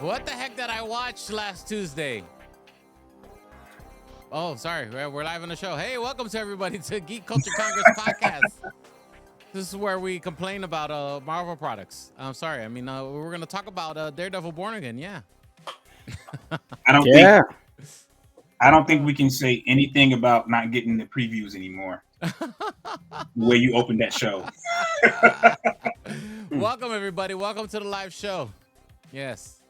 What the heck did I watch last Tuesday? Oh, sorry. We're live on the show. Hey, welcome to everybody to Geek Culture Congress podcast. This is where we complain about Marvel products. I'm sorry. I mean, we're going to talk about Daredevil Born Again. Yeah. I don't think we can say anything about not getting the previews anymore. The way you opened that show. Welcome, everybody. Welcome to the live show. Yes.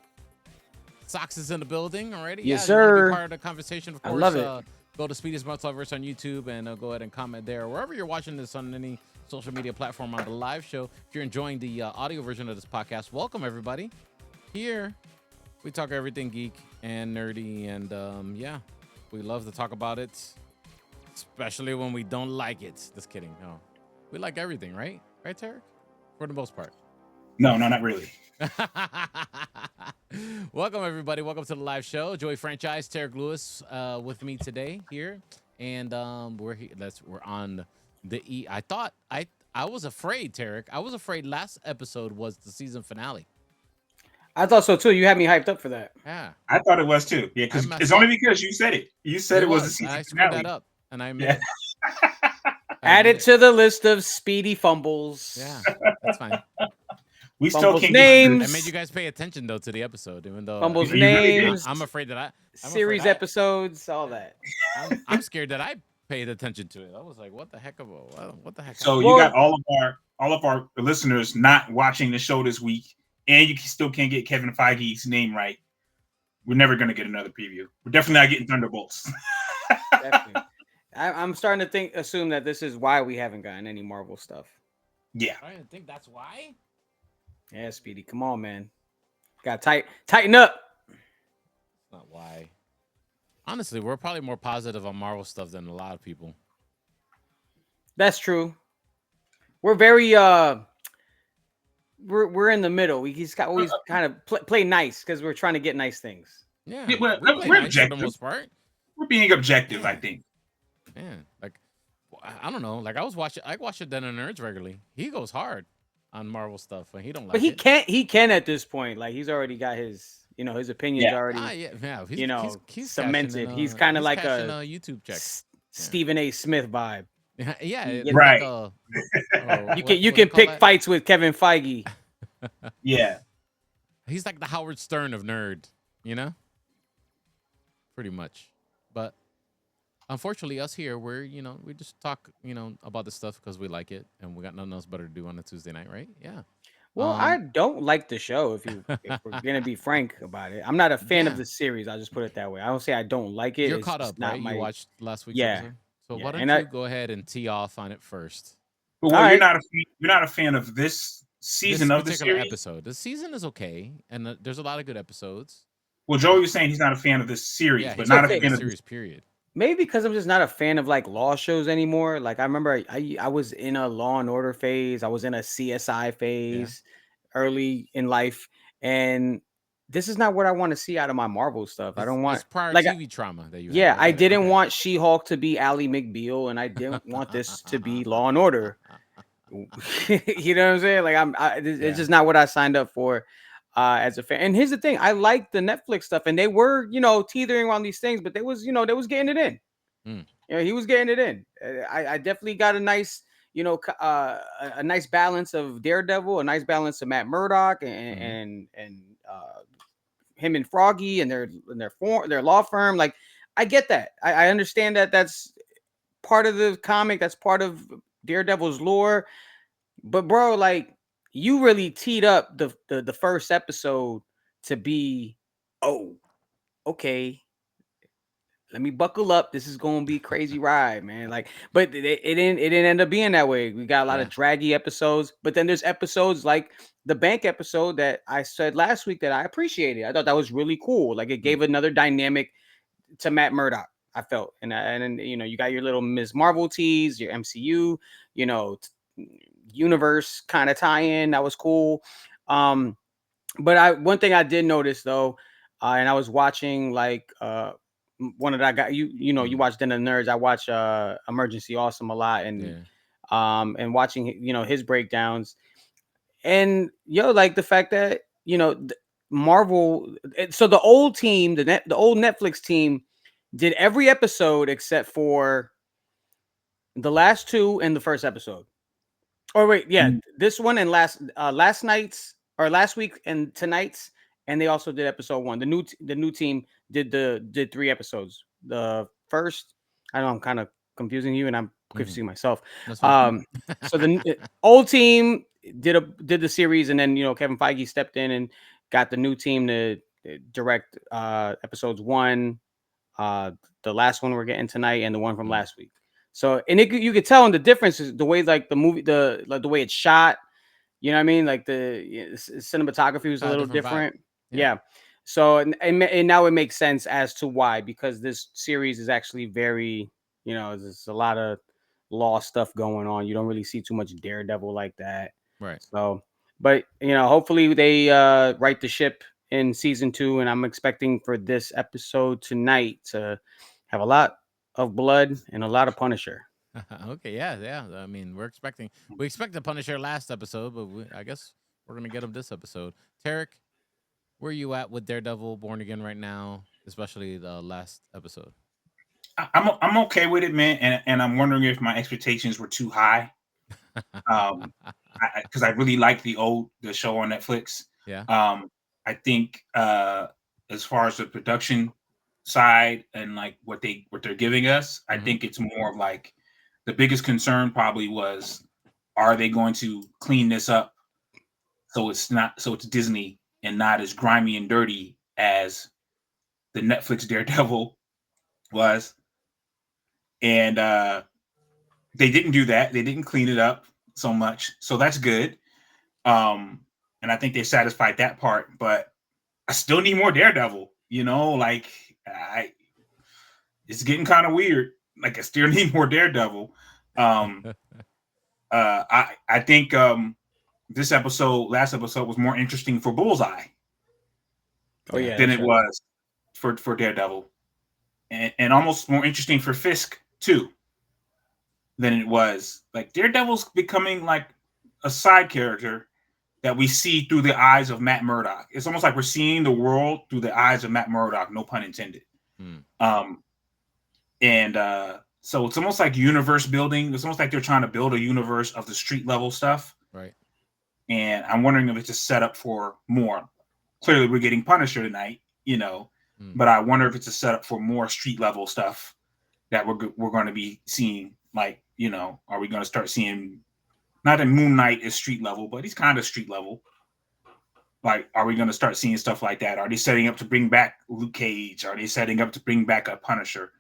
Sox is in the building already. Yes, You want to sir. be part of the conversation, of course. I love it. Go to Speedy's Multiverse on YouTube and go ahead and comment there. Wherever you're watching this on any social media platform on the live show. If you're enjoying the audio version of this podcast, welcome, everybody. Here, we talk everything geek and nerdy. And, yeah, we love to talk about it, especially when we don't like it. Just kidding. No, we like everything, right? Right, Tarek? For the most part. No, not really. Welcome, everybody. Welcome to the live show. Joey Franchise, Tarek Lewis with me today here. And we're here. We're on the I was afraid, Tarek. I was afraid last episode was the season finale. I thought so too. You had me hyped up for that. Yeah. I thought it was too. Yeah, because it's only because you said it. You said it was the season I screwed finale. that up. And I made it. Add it to the list of speedy fumbles. Yeah, that's fine. We still Fumbles can't names. I made you guys pay attention though to the episode, even though Fumbles You really did. names. I'm afraid that Series episodes, all that. I'm scared that I paid attention to it. I was like, what the heck? What the heck? So you got all of our listeners not watching the show this week, and you still can't get Kevin Feige's name right. We're never gonna get another preview. We're definitely not getting Thunderbolts. Definitely. I'm starting to assume that this is why we haven't gotten any Marvel stuff. Yeah. I didn't think that's why. Yeah, Speedy, come on, man. Got tighten up. Not why. Honestly, we're probably more positive on Marvel stuff than a lot of people. That's true. We're very we're in the middle. We just got always kind of play nice because we're trying to get nice things. Yeah, Yeah, we're nice for objective. the most part. We're being objective, I think. Yeah, like I don't know. Like I watch it Den of Nerds regularly. He goes hard on Marvel stuff, and he don't like. But he it. He can at this point. Like he's already got his his opinions already. Yeah. He's cemented. He's kind of like a YouTube check. Stephen A. Smith vibe. Yeah, right. You can pick fights with Kevin Feige. Yeah. He's like the Howard Stern of nerd, pretty much. But unfortunately, us here, we just talk, about this stuff because we like it, and we got nothing else better to do on a Tuesday night, right? Yeah. Well, I don't like the show. If we're gonna be frank about it, I'm not a fan of the series. I'll just put it that way. I don't say I don't like it. You're caught up, right? You watched last week's episode? So why don't you go ahead and tee off on it first? But you're not a fan of this season of the series episode. The season is okay, and there's a lot of good episodes. Well, Joey was saying he's not a fan of this series, but not a fan of the series. Period. Maybe because I'm just not a fan of like law shows anymore. Like I remember I was in a Law and Order phase. I was in a CSI phase early in life, and this is not what I want to see out of my Marvel stuff. I don't want prior TV trauma that you. Yeah, I didn't want She-Hulk to be Ally McBeal, and I didn't want this to be Law and Order. You know what I'm saying? Like it's just not what I signed up for as a fan. And here's the thing: I like the Netflix stuff, and they were teetering on these things, but they was getting it in. He was getting it in. I definitely got a nice a nice balance of Daredevil, a nice balance of Matt Murdock, and him and Froggy and their law firm. Like I get that. I understand that that's part of the comic. That's part of Daredevil's lore. But bro, like you really teed up the first episode to be, okay, let me buckle up. This is gonna be a crazy ride, man. Like, but it didn't end up being that way. We got a lot of draggy episodes, but then there's episodes like the bank episode that I said last week that I appreciated. I thought that was really cool. Like it gave another dynamic to Matt Murdock, I felt. And then you got your little Ms. Marvel tease, your MCU, universe kind of tie-in. That was cool. But one thing I did notice though, and I was watching like one of that guy, you watch Den of Nerds. I watch Emergency Awesome a lot, and watching his breakdowns, and like the fact that Marvel. So the old team, the old Netflix team, did every episode except for the last two and the first episode. Or wait, yeah, Mm. this one and last night's or last week and tonight's, and they also did episode one. The new team did 3 episodes. The first, I know I'm kind of confusing you, and I'm confusing myself. That's fine. So the old team did the series, and then Kevin Feige stepped in and got the new team to direct episodes one, uh, the last one we're getting tonight, and the one from last week. So, and you could tell in the difference is the way like the movie, the way it's shot. You know what I mean? Like the cinematography was a little different. Yeah. So and now it makes sense as to why, because this series is actually very, there's a lot of law stuff going on. You don't really see too much Daredevil like that. Right. So, but hopefully they right the ship in season 2, and I'm expecting for this episode tonight to have a lot of blood and a lot of Punisher. Okay, yeah. I mean, we expected Punisher last episode, but I guess we're gonna get him this episode. Tarek, where are you at with Daredevil Born Again right now, especially the last episode? I'm okay with it, man, and I'm wondering if my expectations were too high. Because I really like the show on Netflix. Yeah. I think as far as the production side and like what they're giving us, I think it's more of like the biggest concern probably was, are they going to clean this up so it's Disney and not as grimy and dirty as the Netflix Daredevil was? And they didn't do that. They didn't clean it up so much, so that's good. And I think they satisfied that part, but I still need more Daredevil. Like it's getting kind of weird. Like I still need more Daredevil. I think last episode was more interesting for Bullseye. Oh yeah, than it was for Daredevil, and almost more interesting for Fisk too than it was. Like Daredevil's becoming like a side character that we see through the eyes of Matt Murdock. It's almost like we're seeing the world through the eyes of Matt Murdock, no pun intended. So it's almost like universe building. It's almost like they're trying to build a universe of the street level stuff. Right. And I'm wondering if it's a setup for more. Clearly, we're getting Punisher tonight, but I wonder if it's a setup for more street level stuff that we're going to be seeing. Like, are we going to start seeing? Not that Moon Knight is street level, but he's kind of street level. Like, are we going to start seeing stuff like that? Are they setting up to bring back Luke Cage? Are they setting up to bring back a Punisher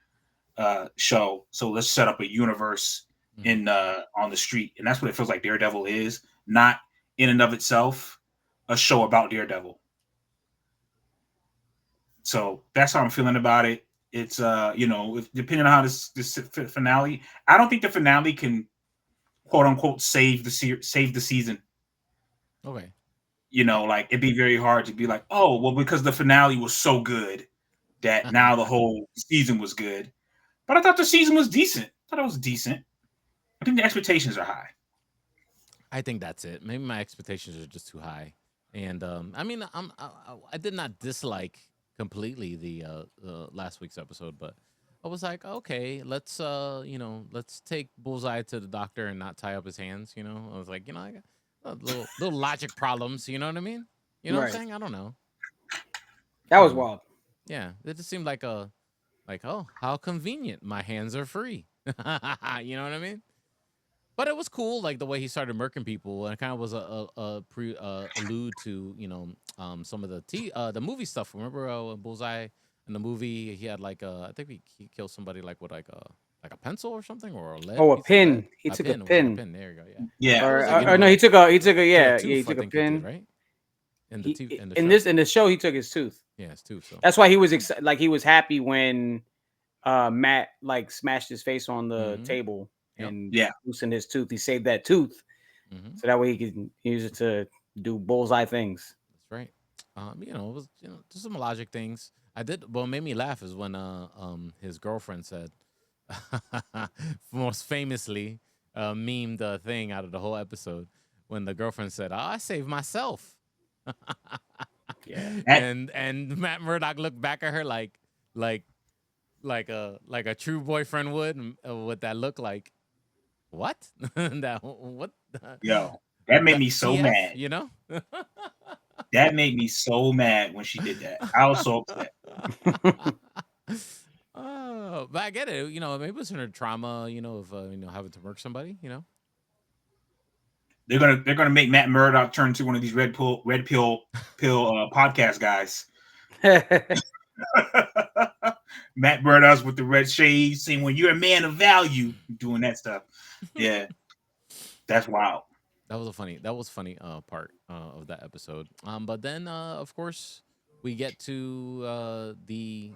show? So let's set up a universe on the street, and that's what it feels like Daredevil is. Not in and of itself a show about Daredevil. So that's how I'm feeling about it. It's depending on how this finale, I don't think the finale can quote unquote save the season. Okay. Like it'd be very hard to be like, oh, well, because the finale was so good that now the whole season was good. But I thought the season was decent. I thought it was decent. I think the expectations are high. I think that's it. Maybe my expectations are just too high. And I mean, I did not dislike completely the last week's episode, but I was like, okay, let's take Bullseye to the doctor and not tie up his hands. I was like, I got little logic problems. You know what I mean? You know what I'm saying? I don't know. That was wild. Yeah, it just seemed like oh, how convenient. My hands are free. You know what I mean? But it was cool, like the way he started murking people, and it kind of was a allude to some of the movie stuff. Remember Bullseye in the movie? He had like I think he killed somebody like with like a pencil or something, or a lead. Oh, a pin. He took a pin. There you go. Yeah. Yeah. Or no, he took a tooth, he took a pin. He did, right? In the show, he took his tooth. Yeah, his tooth. So that's why he was he was happy when Matt like smashed his face on the table and loosened his tooth. He saved that tooth so that way he could use it to do bullseye things. That's right. It was just some logic things. What made me laugh is when his girlfriend said, most famously memed thing out of the whole episode, when the girlfriend said, "Oh, I saved myself." Yeah. And Matt Murdock looked back at her like a true boyfriend would, with that look like, what? That what? Yo, that made me so TF, mad. you know? That made me so mad when she did that. I was so upset. Oh, but I get it. You know, maybe it's in her trauma. You know, of having to murk somebody. You know. They're gonna make Matt Murdock turn into one of these red pill podcast guys. Matt Murdock's with the red shades saying, "When you're a man of value," doing that stuff. Yeah, that's wild. That was funny part of that episode. But then of course we get to the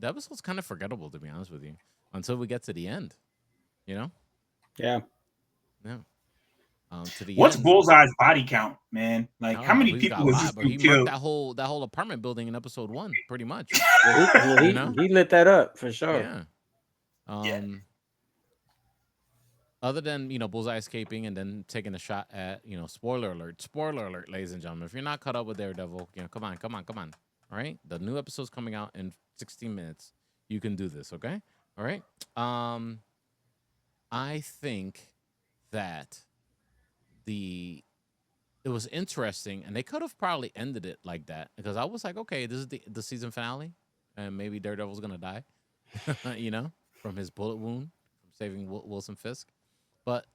episode's kind of forgettable, to be honest with you, until we get to the end. You know. Yeah. Yeah. To the What's end. Bullseye's body count, man? Like, how many He's people got a was this lot, but dude he killed? murked that whole apartment building in episode 1, pretty much. He, he lit that up for sure. Yeah. Other than Bullseye escaping and then taking a shot at spoiler alert, ladies and gentlemen. If you're not caught up with Daredevil, come on. All right, the new episode's coming out in 16 minutes. You can do this, okay? All right. I think that it was interesting, and they could have probably ended it like that, because I was like, okay, this is the season finale, and maybe Daredevil's gonna die, from his bullet wound from saving Wilson Fisk. But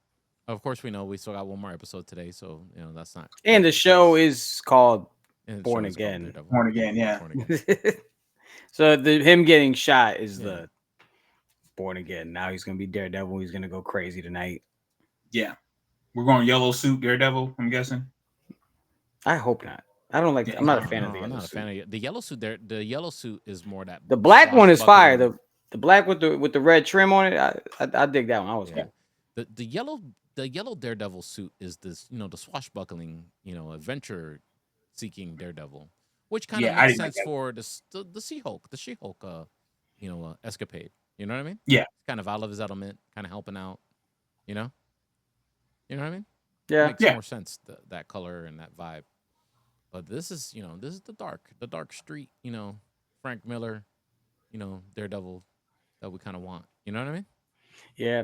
of course, we know we still got one more episode today, so that's not. And the show is called Born Again. Born Again, yeah. Born Again. So him getting shot is the Born Again. Now he's gonna be Daredevil. He's gonna go crazy tonight. Yeah, we're going yellow suit Daredevil, I'm guessing. I hope not. I don't like. I'm not a fan of the yellow I'm not suit. a fan of the yellow suit. The yellow suit is more that. The black one is fire. The black with the red trim on it. I dig that one. I was cool. The yellow Daredevil suit is this, the swashbuckling, adventure seeking Daredevil, which kind of makes sense for the She-Hulk, escapade. You know what I mean? Yeah. Kind of out of his element, kind of helping out. You know what I mean? Yeah. It makes more sense, that color and that vibe. But this is the dark street, Frank Miller, Daredevil that we kind of want. You know what I mean? Yeah.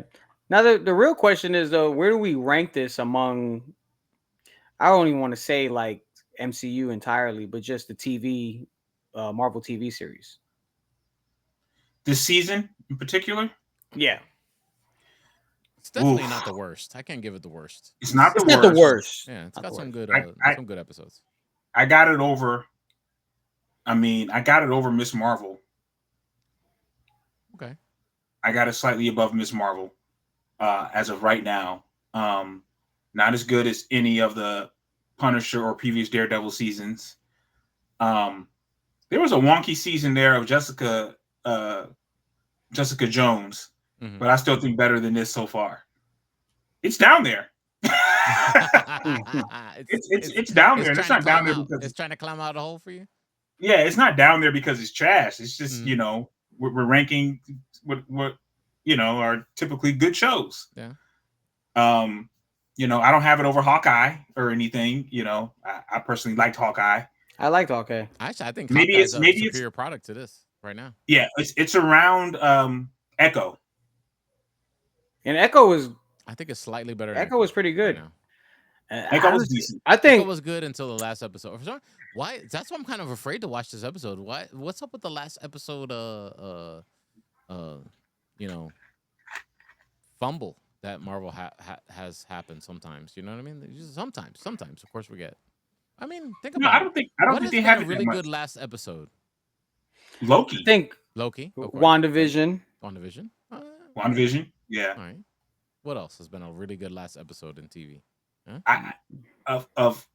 Now the real question is though, where do we rank this among? I don't even want to say like MCU entirely, but just the TV, Marvel TV series. This season in particular? Yeah. It's definitely not the worst. I can't give it the worst. It's not the worst. Not the worst. Yeah, it's got some good some good episodes. I got it over. I got it over Miss Marvel. Okay. I got it slightly above Miss Marvel as of right now. Not as good as any of the Punisher or previous Daredevil seasons. There was a wonky season there of Jessica Jones, but I still think better than this so far. It's down there. it's down there. It's not down there because it's trying to climb out of the hole for you. Yeah, it's not down there because it's trash. It's just we're ranking what are typically good shows. Yeah. I don't have it over Hawkeye or anything. I personally liked Hawkeye. I liked Hawkeye. Actually, I think maybe it's a superior product to this right now. Yeah, it's around Echo. And Echo was. I think it's slightly better. Echo was pretty good. Echo was decent. I think Echo was good until the last episode. Why? That's why I'm kind of afraid to watch this episode. Why? What's up with the last episode? Fumble that Marvel has happened sometimes. You know what I mean? Just sometimes, of course, we get. I mean, think about. I don't think they have a really good last episode. Loki. I think Loki. WandaVision. WandaVision. Yeah. All right. What else has been a really good last episode in TV? Huh?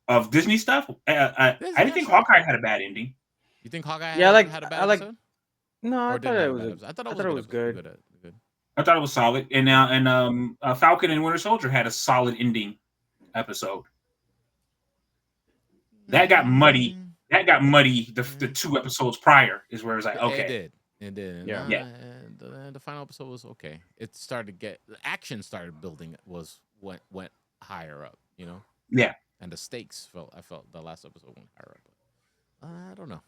Of Disney stuff. I didn't think Hawkeye had a bad ending. You think Hawkeye? had a bad episode? No, I thought it was. I thought it was good. I thought it was solid, and Falcon and Winter Soldier had a solid ending episode. That got muddy. The 2 episodes prior is where it was like, okay, it did. Yeah. The final episode was okay. It started to get the action started building. Went higher up. Yeah. and the stakes I felt the last episode went higher up. But I don't know.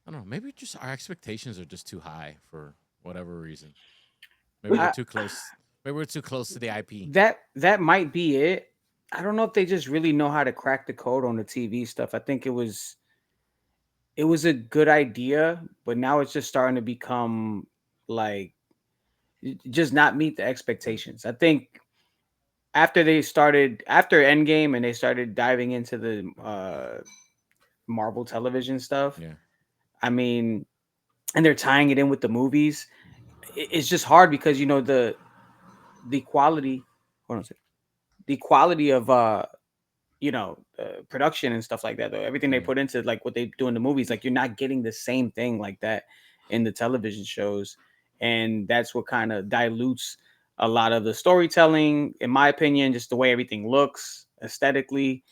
I don't know. Maybe just our expectations are just too high for whatever reason. Maybe we're too close. Maybe we're too close to the IP. That might be it. I don't know if they just really know how to crack the code on the TV stuff. I think it was a good idea, but now it's just starting to become like just not meet the expectations. I think after Endgame and they started diving into the Marvel television stuff. Yeah. I mean, and they're tying it in with the movies. It's just hard because the quality. Hold on a second. The quality of production and stuff like that, though, everything they put into like what they do in the movies, like you're not getting the same thing like that in the television shows, and that's what kind of dilutes a lot of the storytelling, in my opinion, just the way everything looks aesthetically.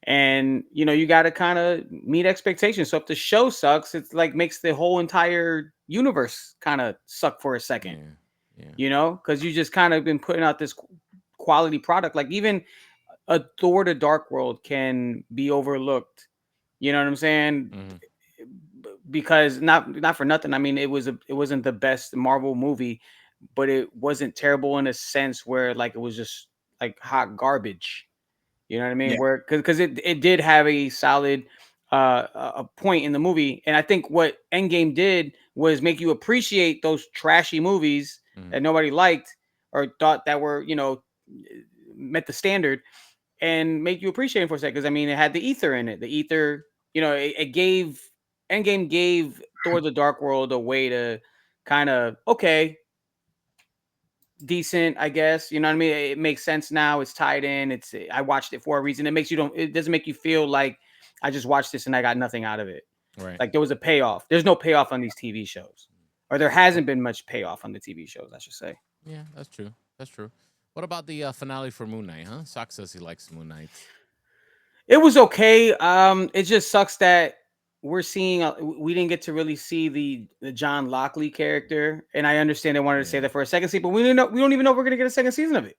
And you got to kind of meet expectations. So if the show sucks, it's like makes the whole entire universe kind of suck for a second. Because you just kind of been putting out this quality product. Like even a Thor: The Dark World can be overlooked. You know what I'm saying? Because not for nothing. I mean, it wasn't the best Marvel movie, but it wasn't terrible in a sense where like it was just like hot garbage. You know what I mean? Yeah. Where because it did have a solid a point in the movie, and I think what Endgame did was make you appreciate those trashy movies that nobody liked or thought that were met the standard, and make you appreciate it for a second. Because I mean, it had the ether in it. The ether, it gave Endgame gave Thor: The Dark World a way to kind of decent, I guess. You know what I mean? It makes sense now. It's tied in. I watched it for a reason. It doesn't make you feel like I just watched this and I got nothing out of it. Right. Like there was a payoff. There's no payoff on these TV shows, or there hasn't been much payoff on the TV shows, I should say. Yeah, that's true. That's true. What about the finale for Moon Knight? Huh? Sock says he likes Moon Knight. It was okay. It just sucks that we're seeing we didn't get to really see the John Lockley character, and I understand they wanted to say that for a second season, but we don't even know if we're gonna get a second season of it.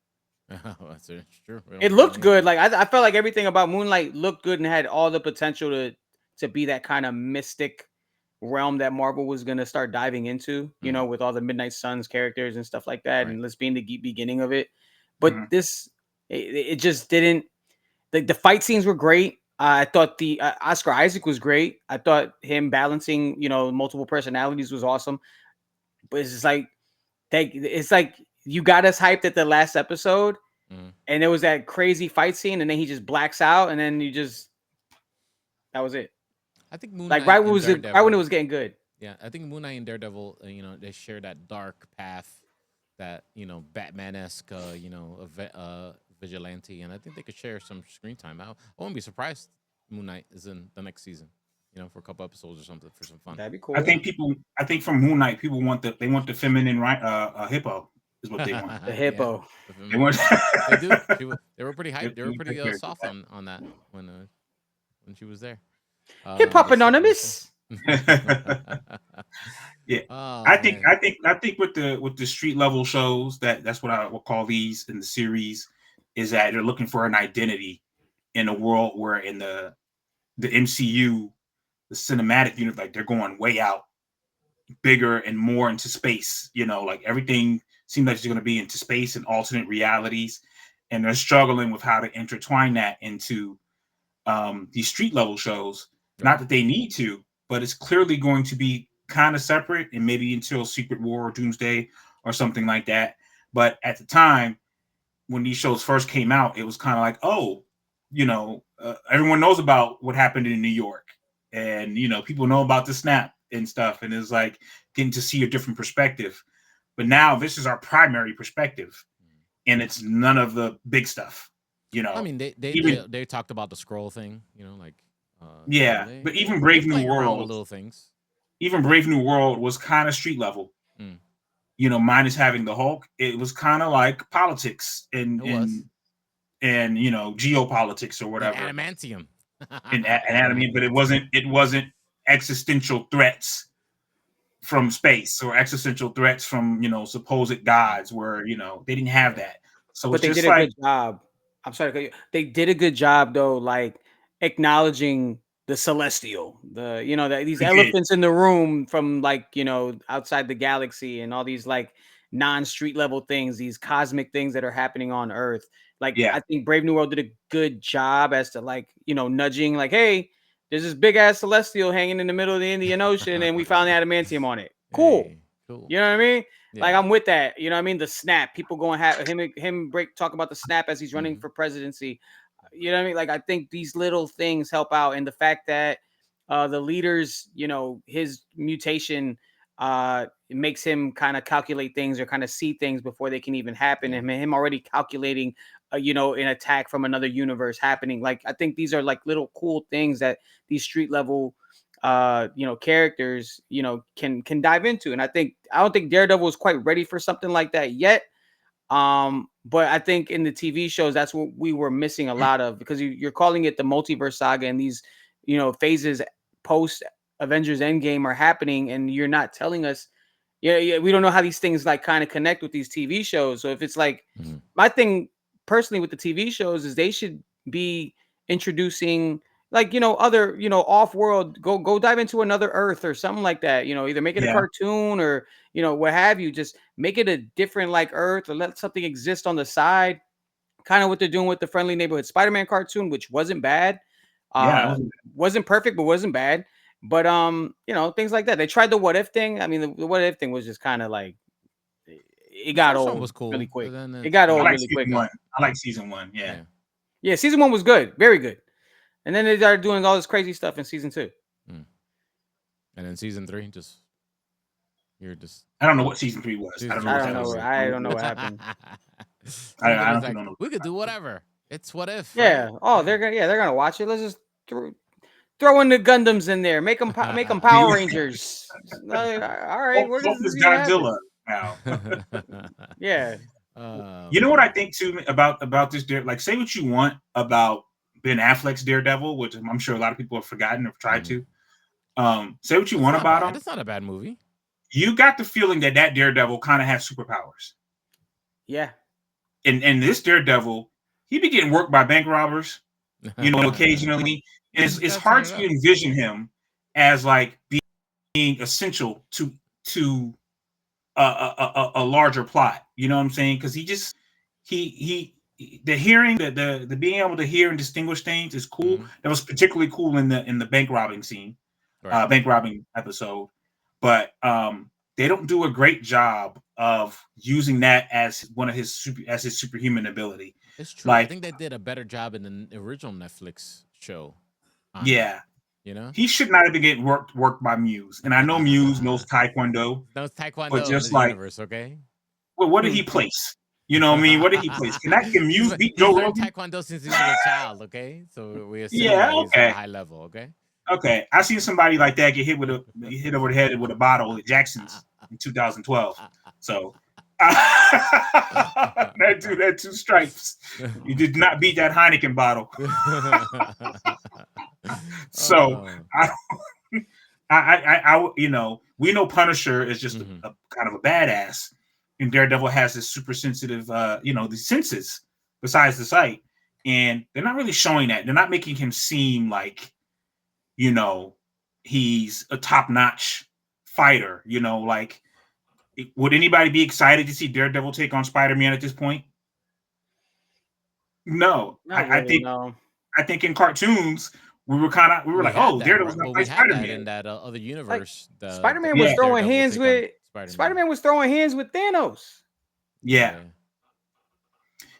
That's true. It looked good. Like I felt like everything about Moonlight looked good and had all the potential to be that kind of mystic realm that Marvel was gonna start diving into. With all the Midnight Suns characters and stuff like that, and let's be in the beginning of it. But it just didn't. The fight scenes were great. I thought the Oscar Isaac was great. I thought him balancing, multiple personalities was awesome. But it's just like it's like you got us hyped at the last episode, and there was that crazy fight scene, and then he just blacks out, and then that was it. I think Moon Knight right when it was getting good. Yeah, I think Moon Knight and Daredevil, they share that dark path, that Batman-esque, vigilante, and I think they could share some screen time. I wouldn't be surprised Moon Knight is in the next season, for a couple episodes or something for some fun. That'd be cool. I think from Moon Knight, people want the feminine hippo is what they want. The hippo. Yeah. They want. They do. They were pretty hyped. They were pretty soft on that when she was there. Hip Hop Anonymous. Yeah, I think with the street level shows, that's what I will call these in the series, is that they're looking for an identity in a world where in the MCU, the cinematic universe, like they're going way out, bigger and more into space. Like everything seems like it's going to be into space and alternate realities, and they're struggling with how to intertwine that into these street level shows. Right. Not that they need to, but it's clearly going to be kind of separate, and maybe until Secret War or Doomsday or something like that. But at the time when these shows first came out, it was kind of like, everyone knows about what happened in New York, and people know about the snap and stuff, and it's like getting to see a different perspective. But now this is our primary perspective, and it's none of the big stuff. I mean, they talked about the scroll thing, but even Brave New World, little things. Even Brave New World was kind of street level. Minus having the Hulk, it was kind of like politics and geopolitics or whatever. And adamantium. and adamantium, but it wasn't existential threats from space or existential threats from supposed gods, where they didn't have that. So but they did a good job I'm sorry to cut you. They did a good job though, like acknowledging the celestial, these We did. elephants in the room from like outside the galaxy, and all these like non-street level things, these cosmic things that are happening on Earth. Like Yeah. I think Brave New World did a good job as to like nudging like, hey, there's this big ass celestial hanging in the middle of the Indian Ocean, and we found adamantium on it. Cool. Hey, cool. You know what I mean? Like Yeah. I'm with that. You know what I mean? The snap. People going have him break talk about the snap as he's running Mhm. for presidency. You know what I mean? Like I think these little things help out, and the fact that the leaders, his mutation it makes him kind of calculate things or kind of see things before they can even happen. Yeah. And him already calculating, an attack from another universe happening. Like I think these are like little cool things that these street level characters can dive into. And I don't think Daredevil is quite ready for something like that yet. But I think in the TV shows that's what we were missing a lot of, because you're calling it the multiverse saga, and these phases post Avengers Endgame are happening, and you're not telling us. Yeah, we don't know how these things like kind of connect with these TV shows. So if it's like my thing personally with the TV shows is they should be introducing like other off world, go dive into another Earth or something like that. Either make it a Yeah. cartoon or what have you. Just make it a different like Earth, or let something exist on the side. Kind of what they're doing with the Friendly Neighborhood Spider-Man cartoon, which wasn't bad. Yeah. Wasn't perfect, but wasn't bad. But things like that. They tried the What If thing. I mean, the What If thing was just kind of like it The got first one old was cool, really but quick. then It got I old like really quick. season one. I like season one. Yeah. Yeah, season 1 was good, very good. And then they started doing all this crazy stuff in season 2. And then season 3, you're just I don't know what season 3 was. I don't know I what don't that know. was. I don't know what happened. Season 3 I was don't like, know. we could do whatever. It's What If. Yeah. Right? Oh, they're gonna watch it. Let's just throw in the Gundams in there. Make them Power Rangers. All right. Where does Hope this is even happen? Godzilla now. Yeah. You know what I think too about this like say what you want about Ben Affleck's Daredevil, which I'm sure a lot of people have forgotten or tried to. Say what you want about him. It's not a bad movie. You got the feeling that Daredevil kind of has superpowers. Yeah. And this Daredevil, he be getting worked by bank robbers, occasionally. It's hard to envision him as like being essential to a larger plot. You know what I'm saying? Because he the hearing, the being able to hear and distinguish things is cool. That was particularly cool in the bank robbing scene, bank robbing episode. But they don't do a great job of using that as one of his superhuman ability. It's true. I think they did a better job in the original Netflix show. Yeah. He should not have been getting worked by Muse. And I know Muse knows Taekwondo. Knows Taekwondo but just in the universe, okay? Well, what did he place? You know what I mean? What did he place? Can Muse beat Joe Rogan? He's learned Taekwondo since he was a child, okay? So we assume that he's at a high level, okay? Okay. I seen somebody like that get hit over the head with a bottle at Jackson's in 2012. So that two stripes. You did not beat that Heineken bottle. So I we know Punisher is just a kind of a badass, and Daredevil has this super sensitive the senses besides the sight, and they're not really showing that. They're not making him seem like he's a top-notch fighter. Like, would anybody be excited to see Daredevil take on Spider-Man at this point? No. I think in cartoons we were like, oh, Daredevil's gonna fight Spider-Man in that other universe. Like, Spider-Man was throwing hands with Spider-Man was throwing hands with Thanos. Yeah.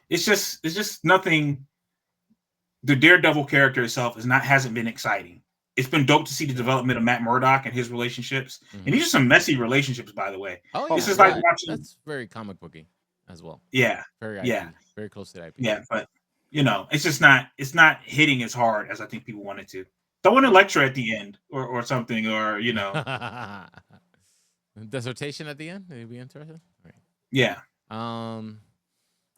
It's just nothing. The Daredevil character itself hasn't been exciting. It's been dope to see the development of Matt Murdock and his relationships. And these are some messy relationships, by the way. Oh, yeah. This is like watching. That's very comic booky as well. Yeah. Very IP, very close to the IP. Yeah, but it's just not hitting as hard as I think people wanted to. Throw an Electra at the end or something, or dissertation at the end. Would you be interested? Right. Yeah.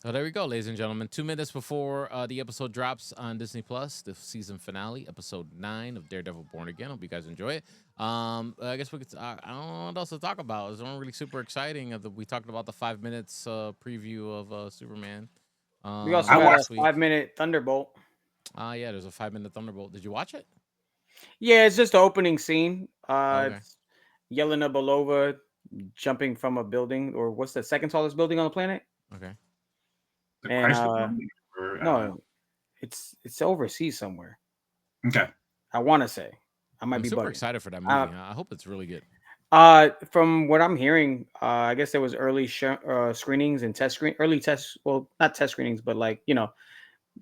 So there we go, ladies and gentlemen. 2 minutes before the episode drops on Disney Plus, the season finale, episode 9 of Daredevil Born Again. Hope you guys enjoy it. I guess we could. I don't know what else to talk about. It's not really super exciting. We talked about the 5 minutes preview of Superman. We also I got watched. a 5-minute Thunderbolt. Yeah, there's a 5-minute Thunderbolt. Did you watch it? Yeah, it's just the opening scene. Okay. It's Yelena Belova jumping from a building, or what's the second tallest building on the planet? Okay. The And Chrysler Building, or, no, it's overseas somewhere. okay. I want to say I might I'm be super bugging. excited for that movie. I hope it's really good. From what I'm hearing, I guess there was early screenings and early tests. Well, not test screenings, but like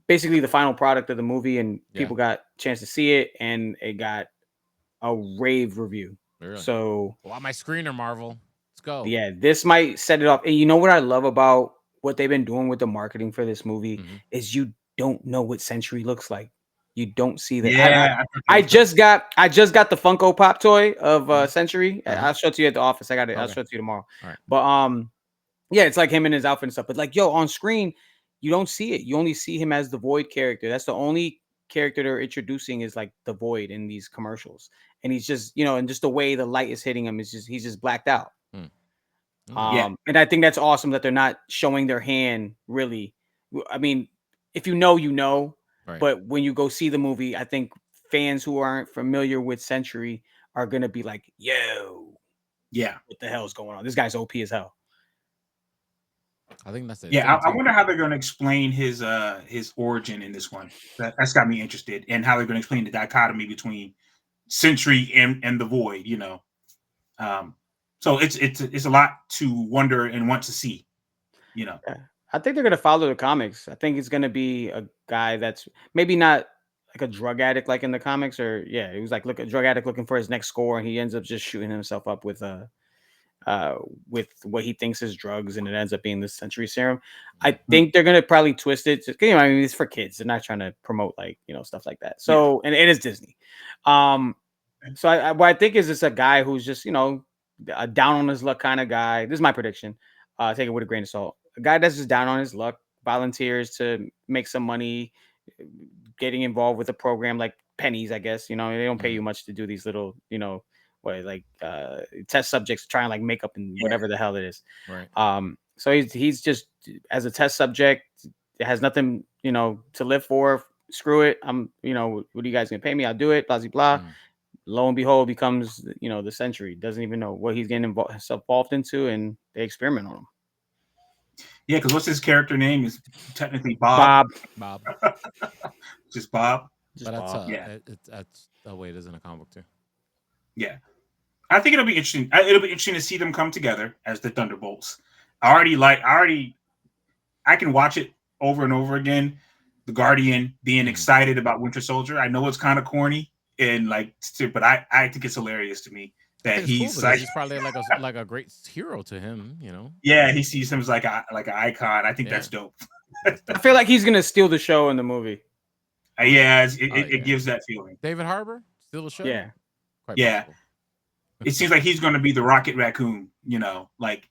basically the final product of the movie, and people got a chance to see it, and it got a rave review. Really? So, well, my screener, Marvel. Let's go. Yeah, this might set it off. And you know what I love about what they've been doing with the marketing for this movie is you don't know what Century looks like. You don't see that. Yeah, I just got the Funko Pop toy of Century. Uh-huh. I'll show it to you at the office. I got it. Okay. I'll show it to you tomorrow. All right. But yeah, it's like him in his outfit and stuff. But like, on screen, you don't see it. You only see him as the Void character. That's the only character they're introducing is like the Void in these commercials. And he's just, and just the way the light is hitting him is just he's just blacked out. And I think that's awesome that they're not showing their hand really. I mean, if you know, right. But when you go see the movie, I think fans who aren't familiar with Century are gonna be like, "Yo, what the hell is going on? This guy's OP as hell." I think that's it. Yeah, I wonder how they're going to explain his origin in this one. That's got me interested, and how they're going to explain the dichotomy between Century and the Void. So it's a lot to wonder and want to see. Yeah. I think they're going to follow the comics. I think it's going to be a guy that's maybe not like a drug addict like in the comics, or it was like a drug addict looking for his next score, and he ends up just shooting himself up with what he thinks is drugs, and it ends up being the Century Serum. I think they're gonna probably twist it. I mean, it's for kids. They're not trying to promote stuff like that. So, and it is Disney. So what I think is it's a guy who's just a down on his luck kind of guy. This is my prediction. Take it with a grain of salt. A guy that's just down on his luck, volunteers to make some money, getting involved with a program like Pennies. I guess they don't pay you much to do these little test subjects, trying like makeup and whatever the hell it is. Right. So he's just as a test subject. It has nothing to live for. Screw it. I'm what are you guys gonna pay me? I'll do it. Blah blah blah. Lo and behold, becomes the Century. Doesn't even know what he's getting himself involved into, and they experiment on him. Yeah, because what's his character name is technically Bob. Just Bob. But that's wait, it isn't a comic book too. Yeah, I think it'll be interesting. It'll be interesting to see them come together as the Thunderbolts. I can watch it over and over again. The Guardian being excited about Winter Soldier. I know it's kind of corny and but I think it's hilarious to me that he's cool, he's probably like a great hero to him. Yeah, he sees him as like an icon. I think that's dope. I feel like he's gonna steal the show in the movie. It gives that feeling. David Harbour steal the show. Yeah. Quite possible. It seems like he's going to be the Rocket Raccoon. We all like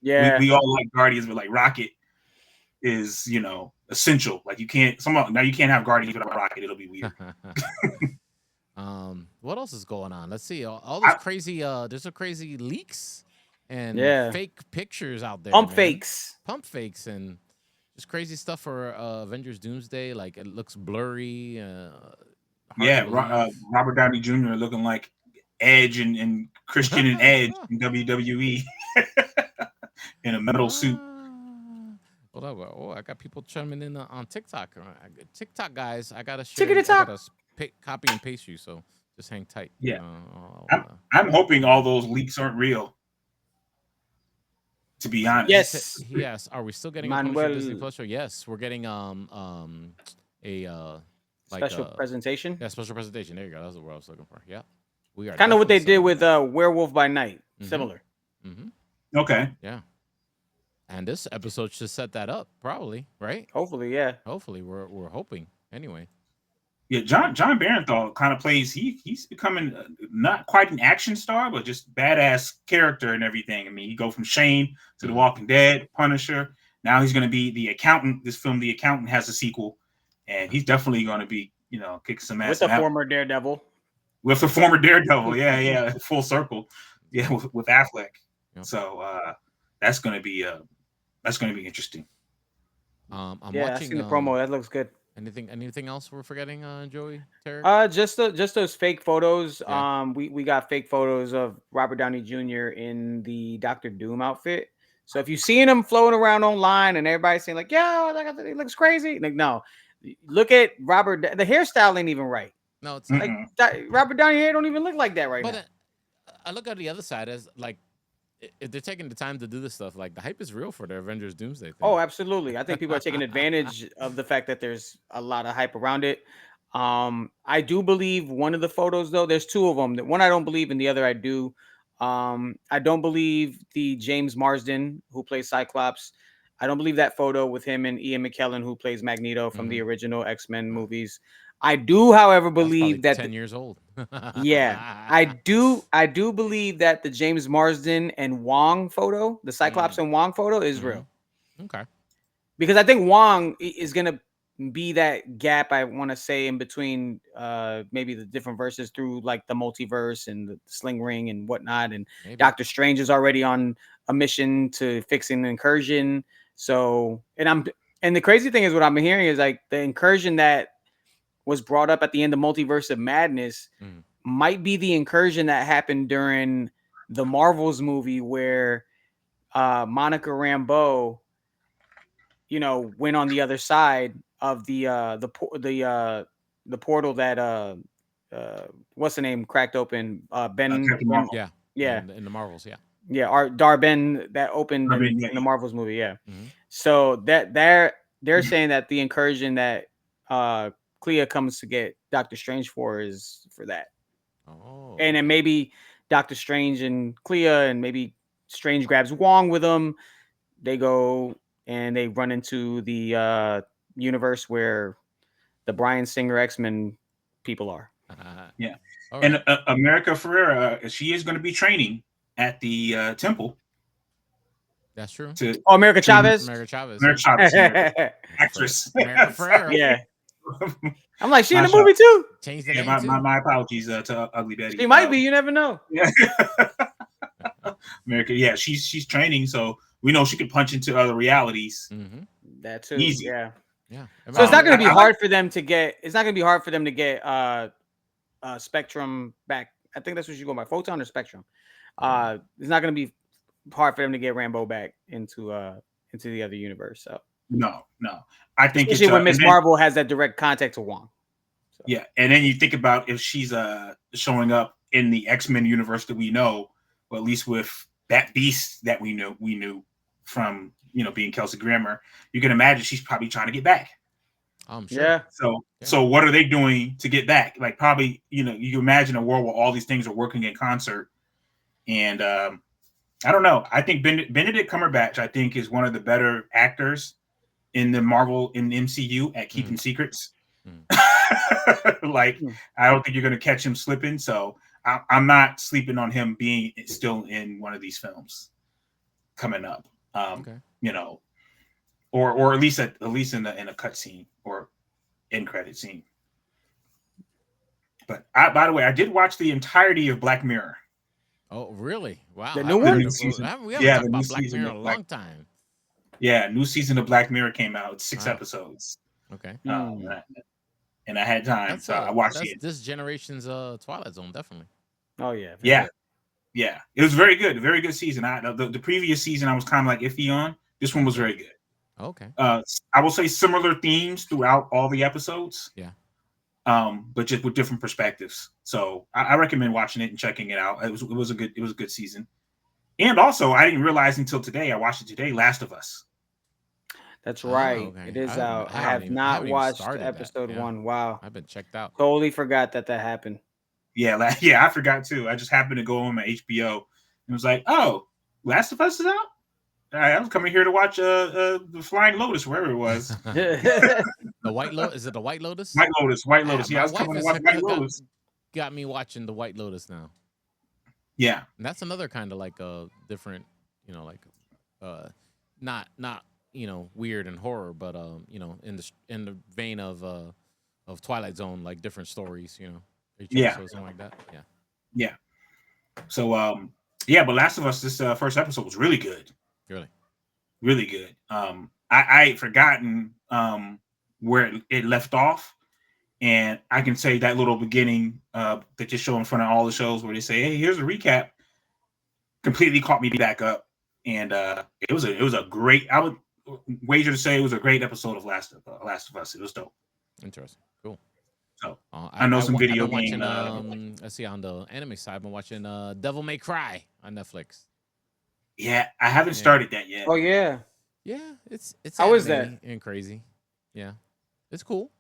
Guardians, but like Rocket is essential. Like you can't have Guardians without Rocket. It'll be weird. What else is going on? Let's see. All those crazy. There's some crazy leaks and fake pictures out there. Pump fakes, and just crazy stuff for Avengers Doomsday. Like it looks blurry. Robert Downey Jr. looking like Edge and Christian and Edge in WWE in a metal suit. Hold up. Oh, I got people chiming in on TikTok. TikTok guys, I gotta copy and paste you, so just hang tight. Yeah, I'm hoping all those leaks aren't real. To be honest, yes. Are we still getting a Disney Plus show? Yes, we're getting special presentation. Yeah, special presentation. There you go. That's what I was looking for. Yeah, we are kind of what they did with Werewolf by Night. Similar. Okay. Yeah. And this episode should set that up, probably, right? Hopefully, yeah. Hopefully, we're hoping. Anyway. Yeah, John Barenthal kind of plays. He's becoming not quite an action star, but just badass character and everything. I mean, you go from Shane to The Walking Dead, Punisher. Now he's going to be the accountant. This film, The Accountant, has a sequel, and he's definitely going to be, kicking some ass. With the former Daredevil. With the former Daredevil, yeah, full circle, yeah, with Affleck. Yep. So that's going to be interesting. I'm Yeah, I watching. seen the promo. That looks good. Anything else we're forgetting, Joey, Tarek? Just those fake photos. Yeah. We got fake photos of Robert Downey Jr. in the Doctor Doom outfit. So if you've seen him floating around online and everybody's saying like, "Yo, he looks crazy," like, no, look at Robert. The hairstyle ain't even right. No, it's Like Robert Downey hair don't even look like that right but now. I look at the other side as like if they're taking the time to do this stuff, like the hype is real for the Avengers Doomsday thing. Oh, absolutely. I think people are taking advantage of the fact that there's a lot of hype around it. I do believe one of the photos, though, there's two of them. The one I don't believe, and the other I do. I don't believe the James Marsden who plays Cyclops. I don't believe that photo with him and Ian McKellen who plays Magneto from the original X-Men movies. I do, however, believe that 10 years old. yeah, I do believe that the James Marsden and Wong photo, the Cyclops and Wong photo, is real. Okay. Because I think Wong is gonna be that gap, I want to say, in between maybe the different verses through like the multiverse and the sling ring and whatnot. And Maybe. Doctor Strange is already on a mission to fix an incursion. So and the crazy thing is what I'm hearing is like the incursion that was brought up at the end of Multiverse of Madness might be the incursion that happened during the Marvels movie where Monica Rambeau, went on the other side of the portal that what's the name cracked open, Ben, yeah in the Marvels, Art Darben that opened in the Marvels movie, so that they're saying that the incursion that Clea comes to get Doctor Strange for is for that. And then maybe Doctor Strange and Clea, and maybe Strange grabs Wong with him. They go and they run into the universe where the Bryan Singer X-Men people are. Yeah. Right. And America Ferrera, she is going to be training at the temple. That's true. America Chavez. America Chavez. Actress. America Ferrera. Yeah. I'm like, she in the movie too. Change the name too. My apologies to Ugly Betty. She might be. You never know. Yeah. America, yeah, she's training, so we know she could punch into other realities. That too. Easy. Yeah. Yeah. So it's not going to be hard for them to get. It's not going to be hard for them to get Spectrum back. I think that's what you go by, Photon or Spectrum. It's not going to be hard for them to get Rambo back into the other universe. So no, I think especially when Miss Marvel has that direct contact to Wong. So. Yeah, and then you think about if she's showing up in the X-Men universe that we know, or at least with that Beast that we knew from being Kelsey Grammer, you can imagine she's probably trying to get back. I'm sure. Yeah. So what are they doing to get back? Like probably you can imagine a world where all these things are working in concert, and I don't know. I think Benedict Cumberbatch, I think, is one of the better actors in the MCU at keeping secrets. Like, I don't think you're going to catch him slipping. So I'm not sleeping on him being still in one of these films coming up. Or at least in a cut scene or end credit scene. But by the way, I did watch the entirety of Black Mirror. Oh, really? Wow. The new one? We haven't talked about Black Mirror in a long time. Yeah, new season of Black Mirror came out. It's 6 episodes. Okay. And I had time, so I watched it. This generation's Twilight Zone, definitely. Oh, yeah. Yeah. It was very good. Very good season. The previous season, I was kind of like iffy on. This one was very good. Okay. I will say similar themes throughout all the episodes. Yeah. But just with different perspectives. So I recommend watching it and checking it out. It was a good season. And also, I didn't realize until today, I watched it today, Last of Us. That's right. Oh, okay. It is out. I have not watched episode 1. Wow. I've been checked out. Totally forgot that happened. Yeah, I forgot too. I just happened to go on my HBO and was like, oh, Last of Us is out? I was coming here to watch the Flying Lotus, wherever it was. The White Lotus? Is it the White Lotus? White Lotus. Yeah, I was coming to watch White Lotus. Got me watching the White Lotus now. Yeah. And that's another kind of like a different, not weird and horror, but in the vein of Twilight Zone, like different stories, Yeah. Something like that. Yeah. Yeah. So but Last of Us, this first episode was really good. Really? Really good. I I had forgotten where it left off. And I can say that little beginning that you show in front of all the shows where they say, "Hey, here's a recap," completely caught me back up, and it was a great. I would wager to say it was a great episode of Last of Us. It was dope. Interesting. Cool. So I know some video I've been game. watching. Let's see, on the anime side, I've been watching Devil May Cry on Netflix. Yeah, I haven't started that yet. Oh yeah. Yeah, it's How is anime that? and crazy. Yeah, it's cool.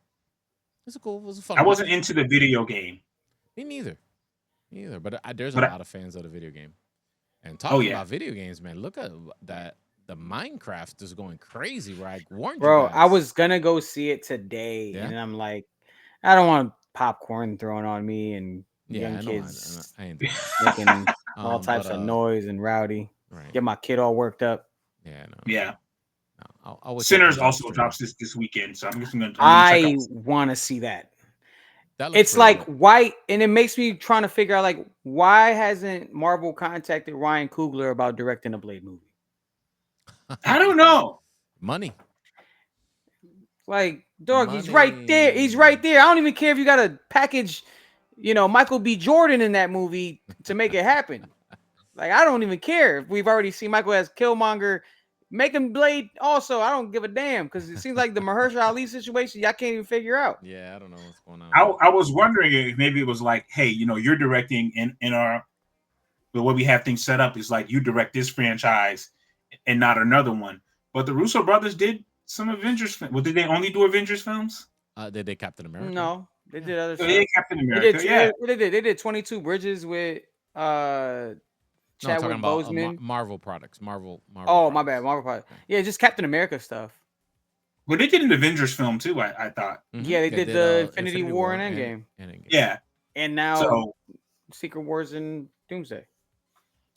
It's cool. It was a fun. I watch. wasn't into the video game. Me neither. Me neither. But there's a But lot of fans of the video game. And talking yeah. about video games, man, look at that. The Minecraft is going crazy. Where I warned Bro, you guys. I was gonna go see it today, Yeah? and I'm like, I don't want popcorn thrown on me and Yeah, young I know. kids I ain't doing making all that. types of noise and rowdy. Right. Get my kid all worked up. Yeah. No. Yeah. No, I'll wait till it Sinners comes out also streaming. drops this weekend, so I'm just gonna check I out. want to see that. That looks It's pretty like dope. why, and it makes me trying to figure out like why hasn't Marvel contacted Ryan Coogler about directing a Blade movie? I don't know. Money. Like, dog, he's right there. He's right there. I don't even care if you got to package, Michael B. Jordan in that movie to make it happen. Like, I don't even care if we've already seen Michael as Killmonger. Make him Blade also. I don't give a damn because it seems like the Mahershala Ali situation, y'all can't even figure out. Yeah, I don't know what's going on. I was wondering if maybe it was like, hey, you're directing in our the way we have things set up is like you direct this franchise and not another one. But the Russo brothers did some Avengers films. Well, did they only do Avengers films? They did Captain America. No, they did other stuff. They did Captain America. They did 22 Bridges with No, I'm Chadwick talking about Boseman. Marvel products. Marvel. Oh, my products. bad. Marvel product. Yeah, just Captain America stuff. Well, they did an Avengers film too. I thought. Mhm. Yeah, they did the Infinity War and Endgame. Yeah. And now So Secret Wars and Doomsday.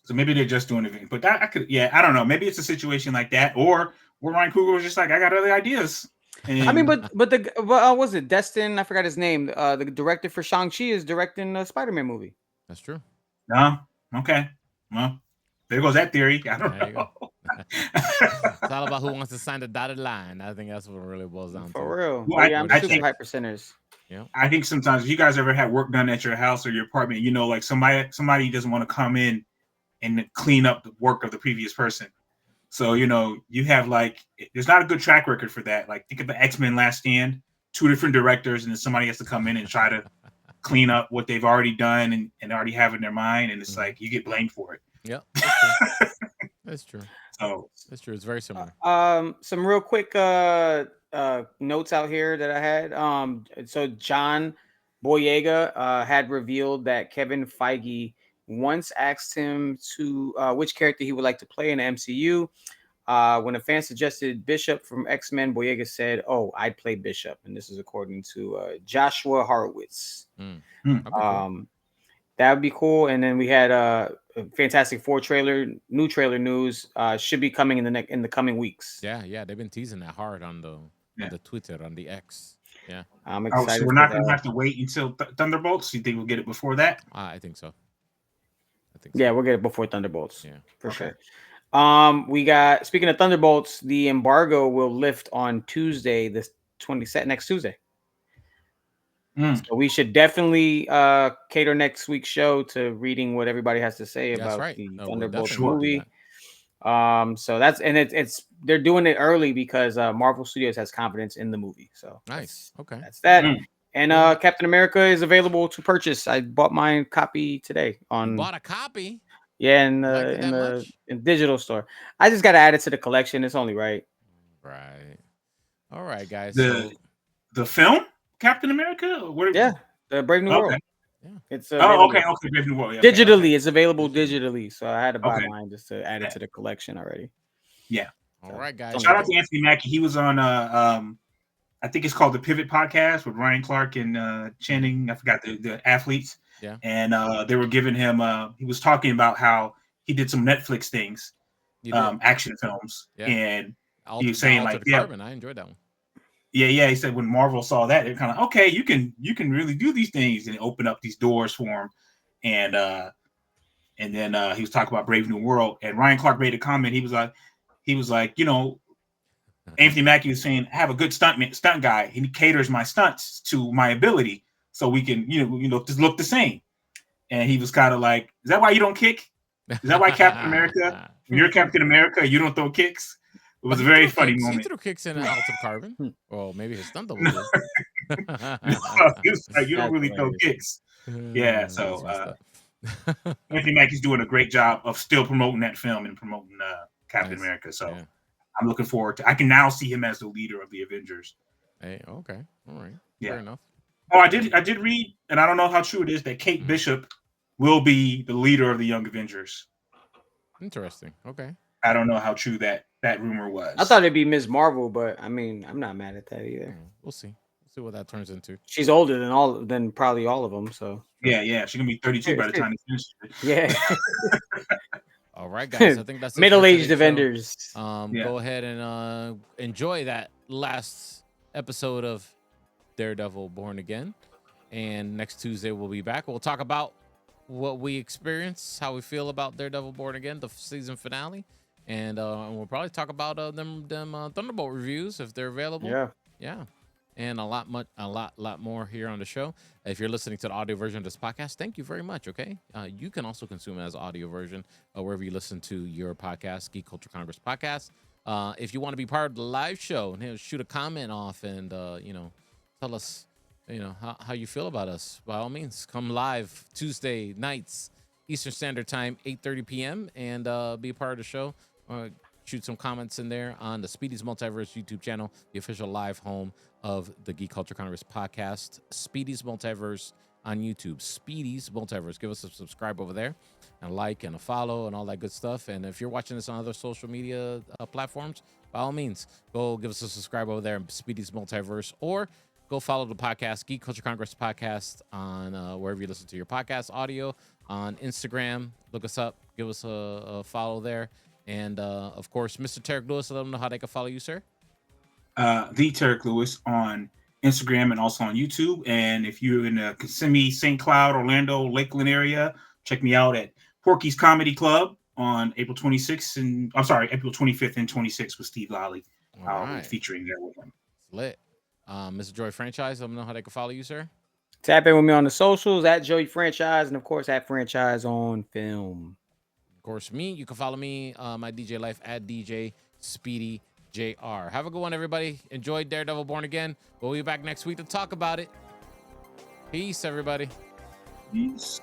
So maybe they're just doing it, but that I don't know. Maybe it's a situation like that, or where Ryan Coogler was just like, I got other ideas. And I mean, but was it Destin? I forgot his name. The director for Shang-Chi is directing a Spider-Man movie. That's true. No, okay, well, there goes that theory. I don't There you know. go. It's all about who wants to sign the dotted line. I think that's what it really boils down to. For real. Well, I'm I super think- hyper centers. Yeah. I think sometimes if you guys ever had work done at your house or your apartment, like somebody doesn't want to come in and clean up the work of the previous person. So, you have there's not a good track record for that. Like, think of the X-Men Last Stand, 2 different directors, and then somebody has to come in and try to clean up what they've already done and already have in their mind. And it's like, you get blamed for it. Yep. That's true. So That's true. It's very similar. Some real quick notes out here that I had. So John Boyega had revealed that Kevin Feige once asked him to which character he would like to play in the MCU. When a fan suggested Bishop from X-Men, Boyega said, "Oh, I'd play Bishop," and this is according to Joshua Horowitz. Cool. That would be cool. And then we had a Fantastic Four new trailer news should be coming in the coming weeks. Yeah. They've been teasing that hard on the Twitter, on the X. Yeah. I'm excited. So we're not going to have to wait until Thunderbolts. You think we'll get it before that? I think so. Yeah, we'll get it before Thunderbolts. Yeah, for sure. We got, speaking of Thunderbolts, the embargo will lift on Tuesday, the 22nd, next Tuesday. So we should definitely cater next week's show to reading what everybody has to say about the Thunderbolts movie. So that's, and it's they're doing it early because Marvel Studios has confidence in the movie. So nice. Okay, that's that. And Captain America is available to purchase. I bought my copy today on. You bought a copy? Yeah, in the digital store. I just got to add it to the collection. It's only right. Right. All right, guys. The film Captain America? The Brave New World. Yeah. It's okay, Brave New World. Yeah, digitally, it's available digitally. So I had to buy mine just to add it to the collection already. Yeah. All right, guys. Shout out to Anthony Mackie. He was on I think it's called the Pivot Podcast with Ryan Clark and Channing. I forgot the athletes. Yeah. And they were giving him he was talking about how he did some Netflix things, action films. Yeah. And he was saying Carbon. I enjoyed that one. Yeah. He said when Marvel saw that, they're kind of okay. You can really do these things and open up these doors for him. And then he was talking about Brave New World. And Ryan Clark made a comment. He was like, Anthony Mackie was saying, I have a good stunt guy. He caters my stunts to my ability, so we can, just look the same. And he was kind of like, is that why you don't kick? Is that why Captain America, when you're Captain America, you don't throw kicks? It was a very funny moment. He threw kicks in Altered Carbon. Well, maybe his stunt double did. He was like, you don't really throw kicks. Yeah, so Anthony Mackie's doing a great job of still promoting that film and promoting Captain America. So I'm looking forward to. I can now see him as the leader of the Avengers. Hey, okay, all right, yeah. Fair enough. Oh, I did read, and I don't know how true it is, that Kate Bishop will be the leader of the Young Avengers. Interesting. Okay. I don't know how true that rumor was. I thought it'd be Ms. Marvel, but I mean, I'm not mad at that either. We'll see. We'll see what that turns into. She's older than probably all of them, so yeah, she's gonna be 32 by the time he finishes it. Yeah. All right, guys. I think that's middle-aged Avengers. Go ahead and enjoy that last episode of Daredevil Born Again. And next Tuesday we'll be back. We'll talk about what we experienced, how we feel about Daredevil Born Again, the season finale. And we'll probably talk about them Thunderbolt reviews if they're available. Yeah. And a lot more here on the show. If you're listening to the audio version of this podcast, thank you very much. Okay, you can also consume it as audio version wherever you listen to your podcast, Geek Culture Congress podcast. If you want to be part of the live show, shoot a comment off and tell us how you feel about us. By all means, come live Tuesday nights Eastern Standard Time, 8:30 p.m. and be a part of the show. Shoot some comments in there on the Speedy's Multiverse YouTube channel, the official live home of the Geek Culture Congress podcast. Speedy's Multiverse on YouTube. Speedy's Multiverse. Give us a subscribe over there, and a like and a follow and all that good stuff. And if you're watching this on other social media platforms, by all means, go give us a subscribe over there, Speedy's Multiverse, or go follow the podcast, Geek Culture Congress podcast, on wherever you listen to your podcast audio. On Instagram, look us up, give us a follow there. And, of course, Mr. Tarek Lewis, let them know how they can follow you, sir. The Tarek Lewis on Instagram and also on YouTube. And if you're in the Kissimmee, St. Cloud, Orlando, Lakeland area, check me out at Porky's Comedy Club on April 25th and 26th with Steve Lally. I'll be featuring there with him. It's lit. Mr. Joy Franchise, let them know how they can follow you, sir. Tap in with me on the socials at Joey Franchise, and of course at Franchise on Film. Of course, you can follow me, my DJ life at DJ Speedy JR. Have a good one, everybody. Enjoy Daredevil Born Again. We'll be back next week to talk about it. Peace, everybody. Peace.